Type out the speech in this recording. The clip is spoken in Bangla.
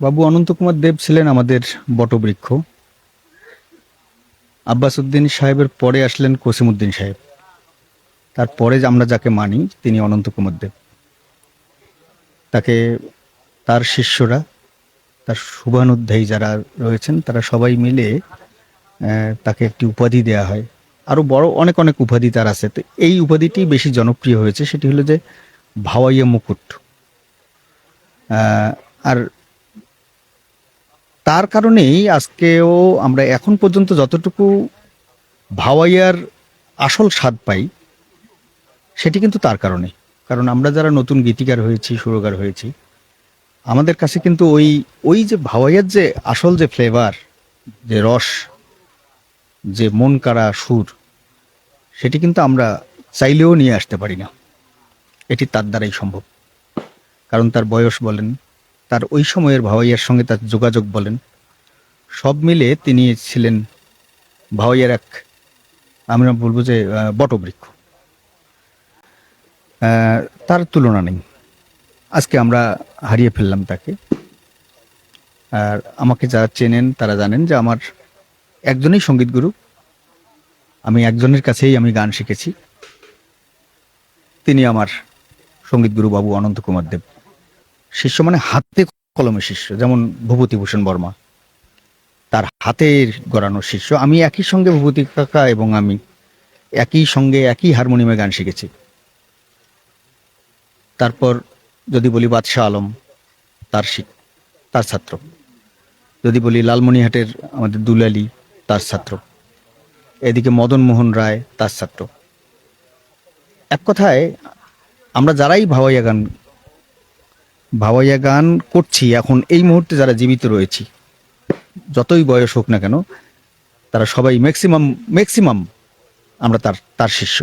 বাবু অনন্ত কুমার দেব ছিলেন আমাদের বটবৃক্ষ। আব্বাস উদ্দিন সাহেবের পরে আসলেন কসিমউদ্দিন সাহেব। তারপরে আমরা যাকে মানি তিনি অনন্ত কুমার দেব। তাকে তার শিষ্যরা, তার শুভানুধ্যায়ী যারা রয়েছেন তারা সবাই মিলে তাকে একটি উপাধি দেয়া হয়। আরো বড় অনেক অনেক উপাধি তার আছে, তো এই উপাধিটি বেশি জনপ্রিয় হয়েছে, সেটি হলো যে ভাওয়াইয়া মুকুট। আর তার কারণেই আজকেও আমরা এখন পর্যন্ত যতটুকু ভাওয়াইয়ার আসল স্বাদ পাই সেটি কিন্তু তার কারণে। কারণ আমরা যারা নতুন গীতিকার হয়েছি, সুরকার হয়েছি, আমাদের কাছে কিন্তু ওই ওই যে ভাওয়াইয়ার যে আসল যে ফ্লেভার, যে রস, যে মন কাড়া সুর, সেটি কিন্তু আমরা চাইলেও নিয়ে আসতে পারি না। এটি তার দ্বারাই সম্ভব। কারণ তার বয়স বলেন, তার ওই সময়ের ভাওয়াইয়ার সঙ্গে তার যোগাযোগ বলেন, সব মিলে তিনি ছিলেন ভাওয়াইয়ার এক, আমরা বলবো যে বটবৃক্ষ। তার তুলনা নেই। আজকে আমরা হারিয়ে ফেললাম তাকে। আর আমাকে যারা চেনেন তারা জানেন যে আমার একজনই সঙ্গীত গুরু, আমি একজনের কাছেই আমি গান শিখেছি, তিনি আমার সঙ্গীত গুরু বাবু অনন্ত কুমার দেব। শিষ্য মানে হাতে কলমে শিষ্য, যেমন ভূপতিভূষণ বর্মা তার হাতের গড়ানো শিষ্য। আমি একই সঙ্গে ভূপতি কাকা এবং আমি একই সঙ্গে একই হারমোনিয়ামে গান শিখেছি। তারপর যদি বলি বাদশাহ আলম, তার তার ছাত্র। যদি বলি লালমনিহাটের আমাদের দুলালি, তার ছাত্র। এদিকে মদন মোহন রায়, তার ছাত্র। এক কথায় আমরা যারাই ভাওয়াইয়া গান করছি এখন এই মুহূর্তে, যারা জীবিত রয়েছি, যতই বয়স হোক না কেন, তারা সবাই ম্যাক্সিমাম আমরা তার তার শিষ্য।